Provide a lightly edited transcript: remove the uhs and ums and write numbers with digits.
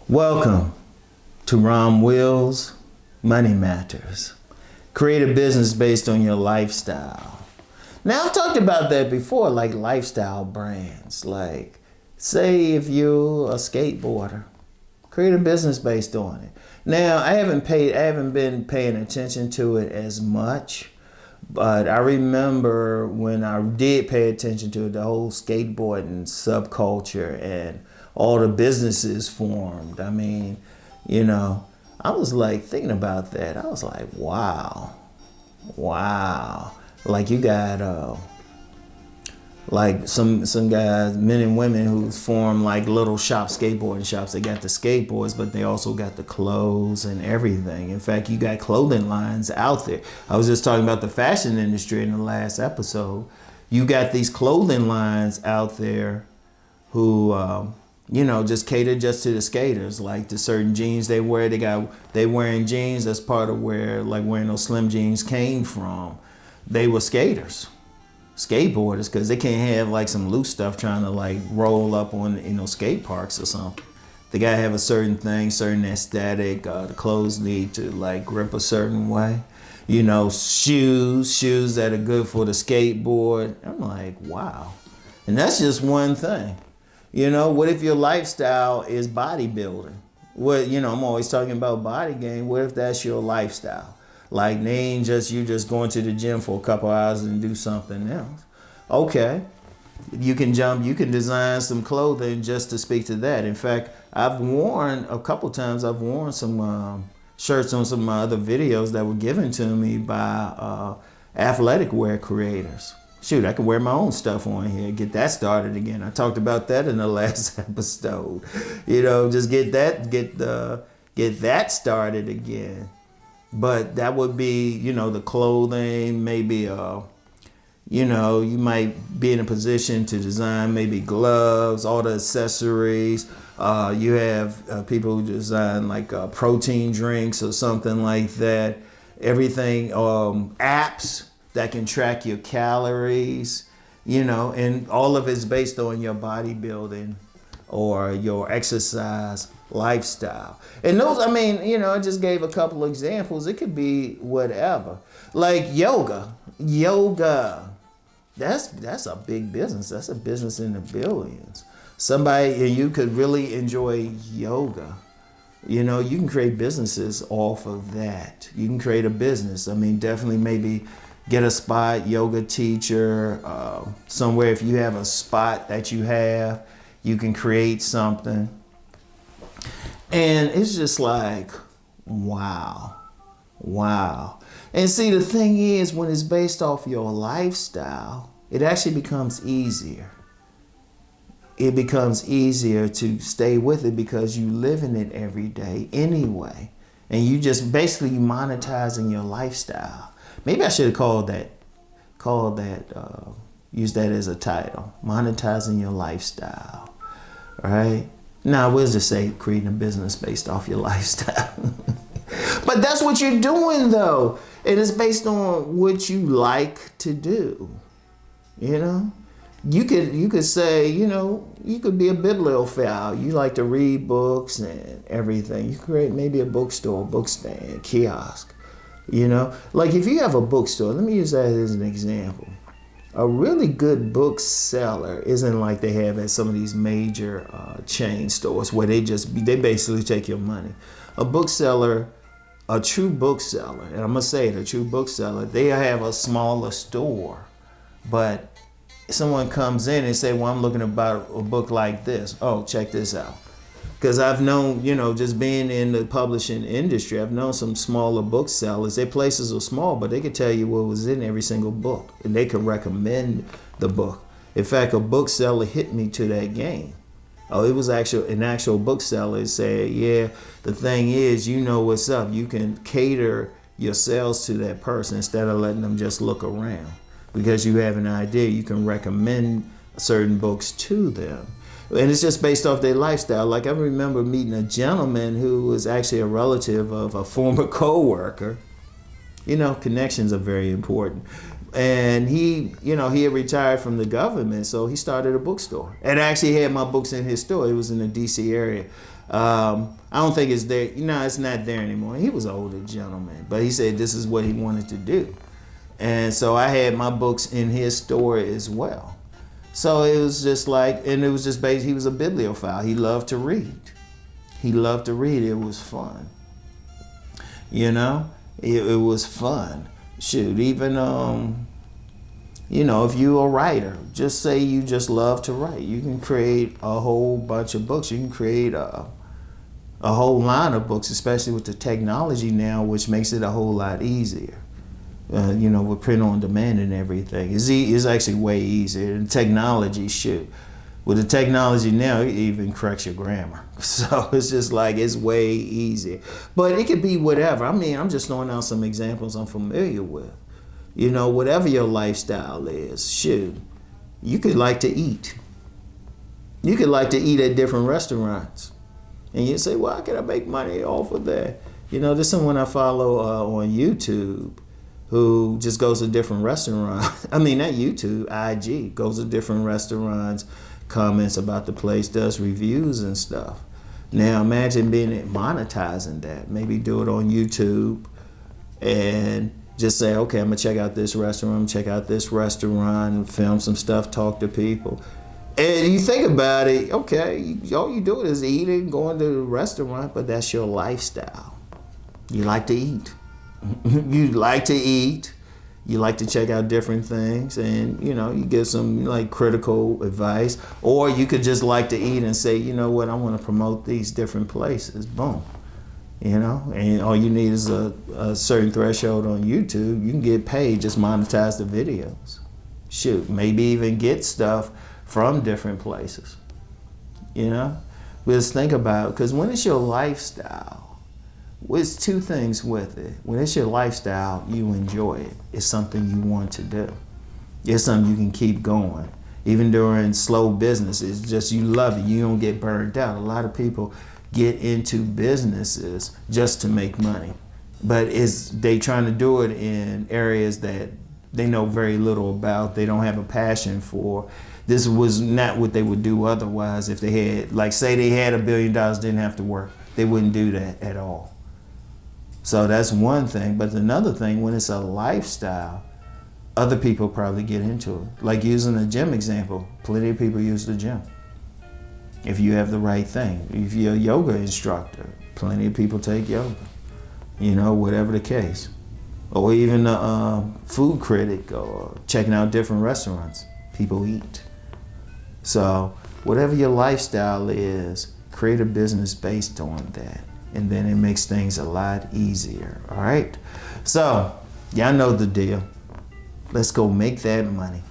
Welcome to Rom Wills, Money Matters. Create a business based on your lifestyle. Now, I've talked about that before, like lifestyle brands. Like, say if you're a skateboarder, create a business based on it. Now, I haven't been paying attention to it as much, but I remember when I did pay attention to it, the whole skateboarding subculture and all the businesses formed. I mean, I was like thinking about that. I was like, wow. Like you got like some guys, men and women who form like little skateboarding shops. They got the skateboards, but they also got the clothes and everything. In fact, you got clothing lines out there. I was just talking about the fashion industry in the last episode. You got these clothing lines out there who just cater just to the skaters, like the certain jeans they wear. They wearing jeans. That's part of where like wearing those slim jeans came from. They were skaters, skateboarders, because they can't have like some loose stuff trying to like roll up on skate parks or something. They gotta have a certain thing, certain aesthetic. The clothes need to like grip a certain way. Shoes that are good for the skateboard. I'm like, wow, and that's just one thing. What if your lifestyle is bodybuilding? I'm always talking about body game. What if that's your lifestyle? Like, they ain't just you just going to the gym for a couple hours and do something else. Okay, you can design some clothing just to speak to that. In fact, I've worn some shirts on some of my other videos that were given to me by athletic wear creators. Shoot, I can wear my own stuff on here, get that started again. I talked about that in the last episode. Just get that started again. But that would be, the clothing, maybe, you might be in a position to design maybe gloves, all the accessories. You have people who design like protein drinks or something like that. Everything, apps that can track your calories, and all of it's based on your bodybuilding or your exercise lifestyle. And those, I just gave a couple of examples. It could be whatever. Like yoga. That's a big business. That's a business in the billions. You could really enjoy yoga. You can create businesses off of that. You can create a business. Definitely maybe get a spot, yoga teacher, somewhere. If you have a spot that you can create something. And it's just like, wow. And see, the thing is, when it's based off your lifestyle, it actually becomes easier. It becomes easier to stay with it because you live in it every day anyway. And you just basically monetizing your lifestyle. Maybe I should have use that as a title, monetizing your lifestyle, right? Now, we'll just say creating a business based off your lifestyle. But that's what you're doing, though. It is based on what you like to do, You could say, you could be a bibliophile. You like to read books and everything. You create maybe a bookstore, book stand, kiosk. Like if you have a bookstore, let me use that as an example. A really good bookseller isn't like they have at some of these major chain stores where they basically take your money. A true bookseller, and I'm gonna say it, a true bookseller, they have a smaller store, but someone comes in and say, well, I'm looking about a book like this. Oh, check this out. Because I've known, just being in the publishing industry, I've known some smaller booksellers. Their places are small, but they could tell you what was in every single book. And they could recommend the book. In fact, a bookseller hit me to that game. Oh, it was an actual bookseller said, yeah, the thing is, what's up. You can cater your sales to that person instead of letting them just look around. Because you have an idea, you can recommend certain books to them. And it's just based off their lifestyle. Like I remember meeting a gentleman who was actually a relative of a former co-worker. Connections are very important. And he had retired from the government, so he started a bookstore. And actually had my books in his store. It was in the DC area. I don't think it's there. It's not there anymore. He was an older gentleman, but he said this is what he wanted to do. And so I had my books in his store as well. So it was just like, and it was just based, he was a bibliophile. He loved to read. He loved to read. It was fun. It was fun. Shoot, even, if you're a writer, just say you just love to write. You can create a whole bunch of books. You can create a whole line of books, especially with the technology now, which makes it a whole lot easier. With print on demand and everything. It's actually way easier. And technology, shoot. With the technology now, it even corrects your grammar. So it's just like, it's way easier. But it could be whatever. I mean, I'm just throwing out some examples I'm familiar with. Whatever your lifestyle is, shoot. You could like to eat. You could like to eat at different restaurants. And you say, well, how can I make money off of that? There's someone I follow on YouTube who just goes to different restaurants. I mean, not YouTube, IG, goes to different restaurants, comments about the place, does reviews and stuff. Now imagine monetizing that. Maybe do it on YouTube and just say, okay, I'm gonna check out this restaurant, and film some stuff, talk to people. And you think about it, okay, all you do is eating, going to the restaurant, but that's your lifestyle. You like to eat. You like to eat, you like to check out different things, and you get some like critical advice, or you could just like to eat and say, you know what, I want to promote these different places. Boom. And all you need is a certain threshold on YouTube. You can get paid, just monetize the videos. Shoot, maybe even get stuff from different places. Just think about it, because when it's your lifestyle, there's two things with it. When it's your lifestyle, you enjoy it. It's something you want to do. It's something you can keep going. Even during slow business, it's just you love it. You don't get burned out. A lot of people get into businesses just to make money. But they trying to do it in areas that they know very little about, they don't have a passion for. This was not what they would do otherwise if they had, like say they had $1 billion, didn't have to work. They wouldn't do that at all. So that's one thing. But another thing, when it's a lifestyle, other people probably get into it. Like using the gym example, plenty of people use the gym. If you have the right thing. If you're a yoga instructor, plenty of people take yoga. Whatever the case. Or even a food critic, or checking out different restaurants. People eat. So whatever your lifestyle is, create a business based on that. And then it makes things a lot easier, all right? So, y'all know the deal. Let's go make that money.